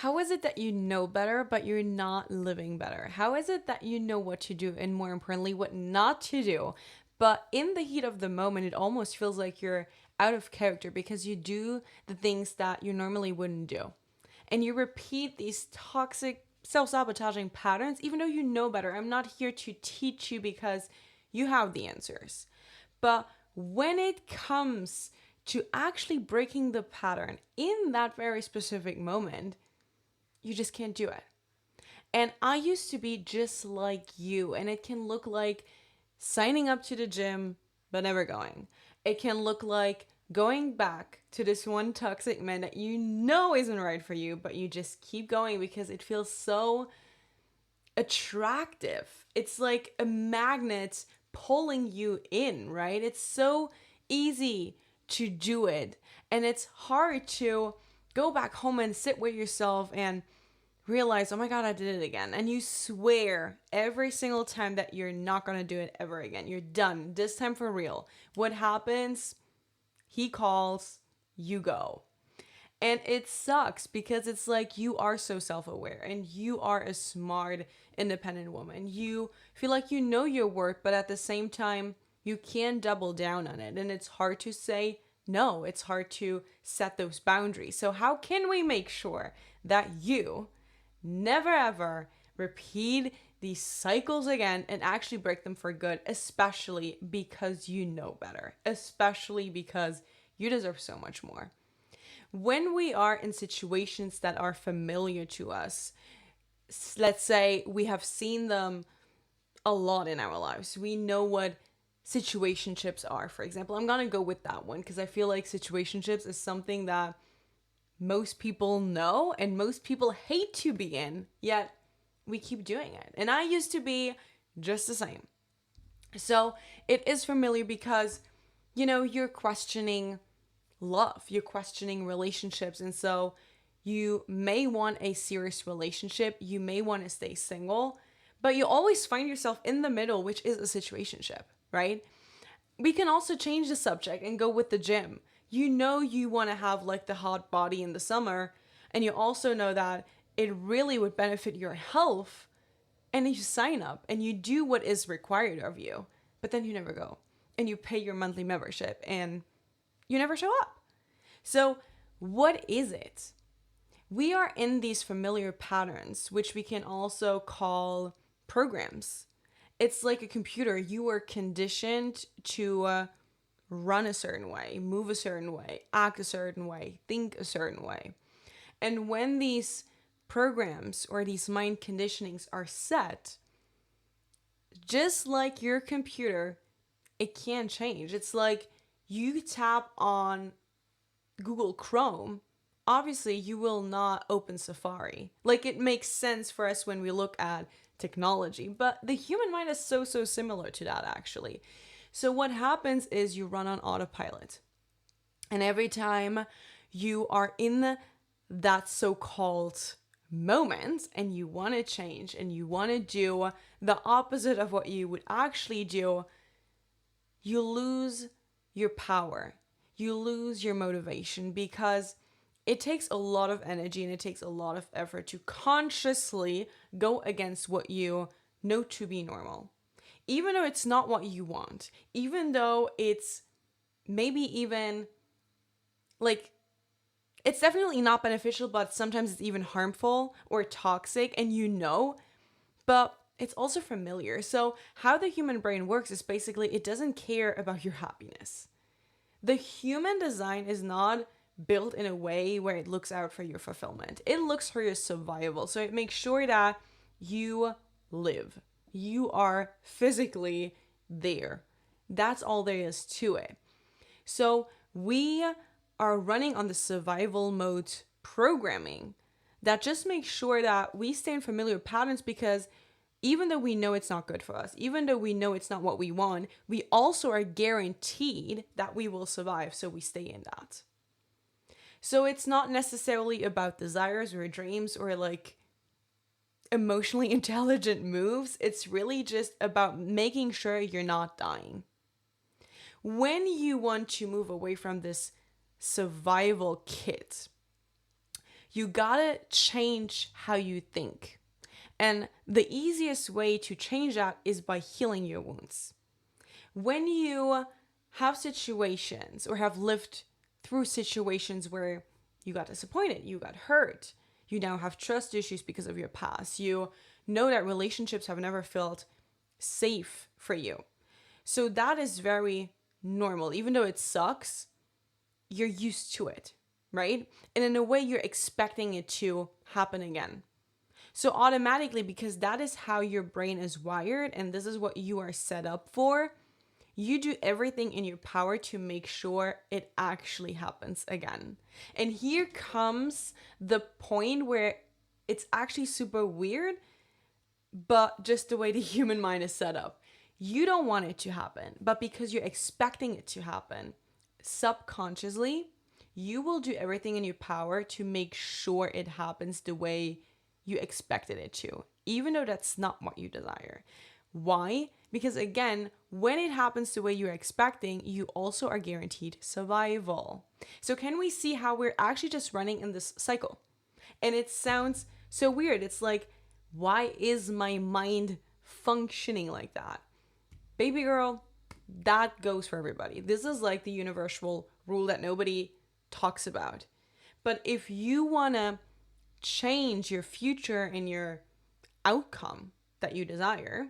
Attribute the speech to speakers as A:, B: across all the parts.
A: How is it that you know better, but you're not living better? How is it that you know what to do and more importantly, what not to do? But in the heat of the moment, it almost feels like you're out of character because you do the things that you normally wouldn't do. And you repeat these toxic, self sabotaging patterns, even though you know better. I'm not here to teach you because you have the answers. But when it comes to actually breaking the pattern in that very specific moment, you just can't do it. And I used to be just like you, and it can look like signing up to the gym but never going. It can look like going back to this one toxic man that you know isn't right for you, but you just keep going because it feels so attractive. It's like a magnet pulling you in, right? It's so easy to do it, and it's hard to go back home and sit with yourself and realize, oh my God, I did it again. And you swear every single time that you're not going to do it ever again. You're done. This time for real. What happens? He calls, you go. And it sucks because it's like you are so self aware and you are a smart, independent woman. You feel like you know your worth, but at the same time, you can double down on it. And it's hard to say no, it's hard to set those boundaries. So, how can we make sure that you never ever repeat these cycles again and actually break them for good, especially because you know better, especially because you deserve so much more? When we are in situations that are familiar to us, let's say we have seen them a lot in our lives, we know what situationships are, for example. I'm gonna go with that one because I feel like situationships is something that most people know and most people hate to be in, yet we keep doing it. And I used to be just the same. So it is familiar because, you're questioning love, you're questioning relationships. And so you may want a serious relationship, you may want to stay single, but you always find yourself in the middle, which is a situationship, right? We can also change the subject and go with the gym. You want to have like the hot body in the summer, and you also know that it really would benefit your health, and you sign up and you do what is required of you, but then you never go and you pay your monthly membership and you never show up. So, what is it? We are in these familiar patterns, which we can also call programs. It's like a computer. You are conditioned to run a certain way, move a certain way, act a certain way, think a certain way. And when these programs or these mind conditionings are set, just like your computer, it can change. It's like you tap on Google Chrome, obviously you will not open Safari. Like, it makes sense for us when we look at technology, but the human mind is so similar to that actually. So what happens is you run on autopilot. And every time you are in that so-called moment and you want to change and you want to do the opposite of what you would actually do, you lose your power. You lose your motivation because it takes a lot of energy and it takes a lot of effort to consciously go against what you know to be normal. Even though it's not what you want, even though it's maybe even like, it's definitely not beneficial, but sometimes it's even harmful or toxic, and but it's also familiar. So, how the human brain works is basically it doesn't care about your happiness. The human design is not built in a way where it looks out for your fulfillment. It looks for your survival. So it makes sure that you live. You are physically there. That's all there is to it. So we are running on the survival mode programming that just makes sure that we stay in familiar patterns because even though we know it's not good for us, even though we know it's not what we want, we also are guaranteed that we will survive, so we stay in that. So it's not necessarily about desires or dreams or like emotionally intelligent moves. It's really just about making sure you're not dying. When you want to move away from this survival kit, You gotta change how you think. And the easiest way to change that is by healing your wounds. When you have situations or have lived through situations where you got disappointed, you got hurt, you now have trust issues because of your past, you know that relationships have never felt safe for you. So that is very normal. Even though it sucks, you're used to it, right? And in a way, you're expecting it to happen again. So automatically, because that is how your brain is wired and this is what you are set up for, you do everything in your power to make sure it actually happens again. And here comes the point where it's actually super weird, but just the way the human mind is set up. You don't want it to happen, but because you're expecting it to happen, subconsciously, you will do everything in your power to make sure it happens the way you expected it to, even though that's not what you desire. Why? Because again, when it happens the way you're expecting, you also are guaranteed survival. So can we see how we're actually just running in this cycle? And it sounds so weird. It's like, why is my mind functioning like that? Baby girl, that goes for everybody. This is like the universal rule that nobody talks about. But if you want to change your future and your outcome that you desire,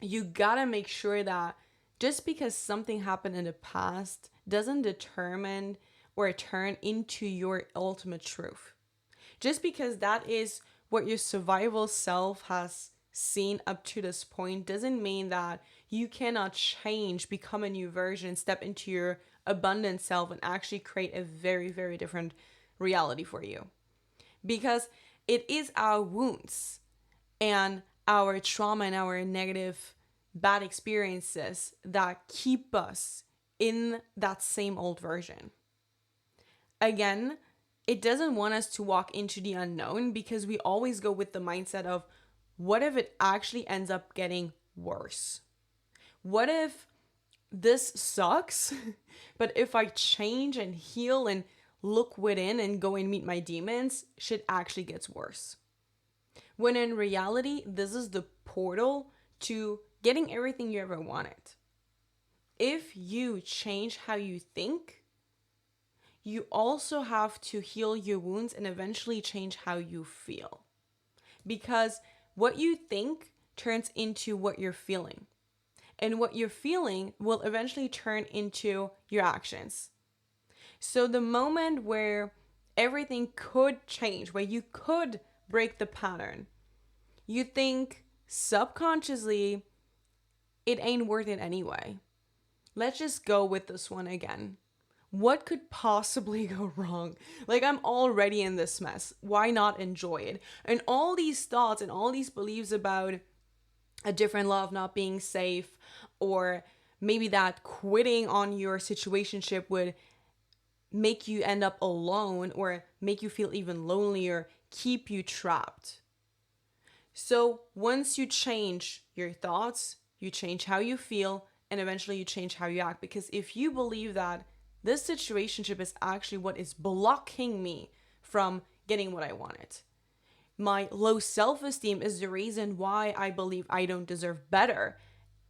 A: you gotta make sure that just because something happened in the past doesn't determine or turn into your ultimate truth. Just because that is what your survival self has seen up to this point doesn't mean that you cannot change, become a new version, step into your abundant self and actually create a very, very different reality for you. Because it is our wounds and our trauma and our negative bad experiences that keep us in that same old version. Again, it doesn't want us to walk into the unknown because we always go with the mindset of, what if it actually ends up getting worse? What if this sucks, but if I change and heal and look within and go and meet my demons, shit actually gets worse? When in reality, this is the portal to getting everything you ever wanted. If you change how you think, you also have to heal your wounds and eventually change how you feel. Because what you think turns into what you're feeling. And what you're feeling will eventually turn into your actions. So the moment where everything could change, where you could break the pattern, you think subconsciously, it ain't worth it anyway. Let's just go with this one again. What could possibly go wrong? Like, I'm already in this mess. Why not enjoy it? And all these thoughts and all these beliefs about a different love not being safe, or maybe that quitting on your situationship would make you end up alone or make you feel even lonelier, keep you trapped. So once you change your thoughts, you change how you feel, and eventually you change how you act. Because if you believe that this situationship is actually what is blocking me from getting what I wanted, my low self-esteem is the reason why I believe I don't deserve better,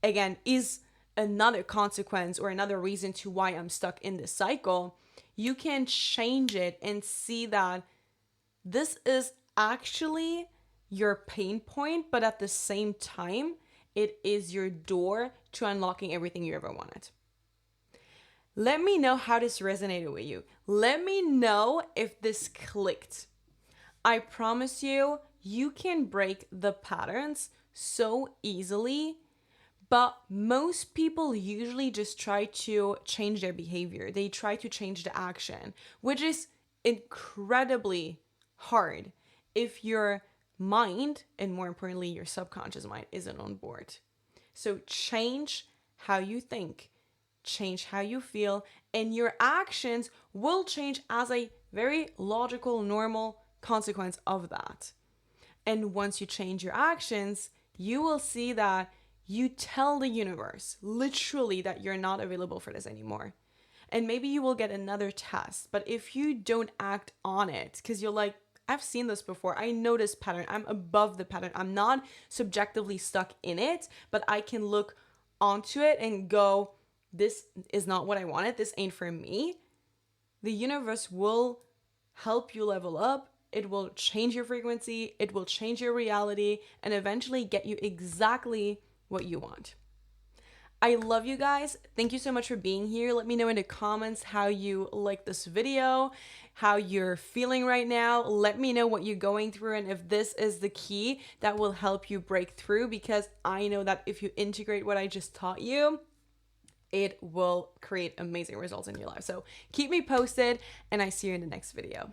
A: again, is another consequence or another reason to why I'm stuck in this cycle, you can change it and see that this is actually your pain point, but at the same time, it is your door to unlocking everything you ever wanted. Let me know how this resonated with you. Let me know if this clicked. I promise you, you can break the patterns so easily, but most people usually just try to change their behavior. They try to change the action, which is incredibly hard if your mind, and more importantly, your subconscious mind, isn't on board. So change how you think, change how you feel, and your actions will change as a very logical, normal consequence of that. And once you change your actions, you will see that you tell the universe literally that you're not available for this anymore. and maybe you will get another test. But if you don't act on it, because you're like, I've seen this before, I know this pattern, I'm above the pattern, I'm not subjectively stuck in it, but I can look onto it and go, this is not what I wanted, this ain't for me. The universe will help you level up. It will change your frequency, it will change your reality, and eventually get you exactly what you want. I love you guys. Thank you so much for being here. Let me know in the comments how you like this video, how you're feeling right now. Let me know what you're going through and if this is the key that will help you break through, because I know that if you integrate what I just taught you, it will create amazing results in your life. So keep me posted, and I see you in the next video.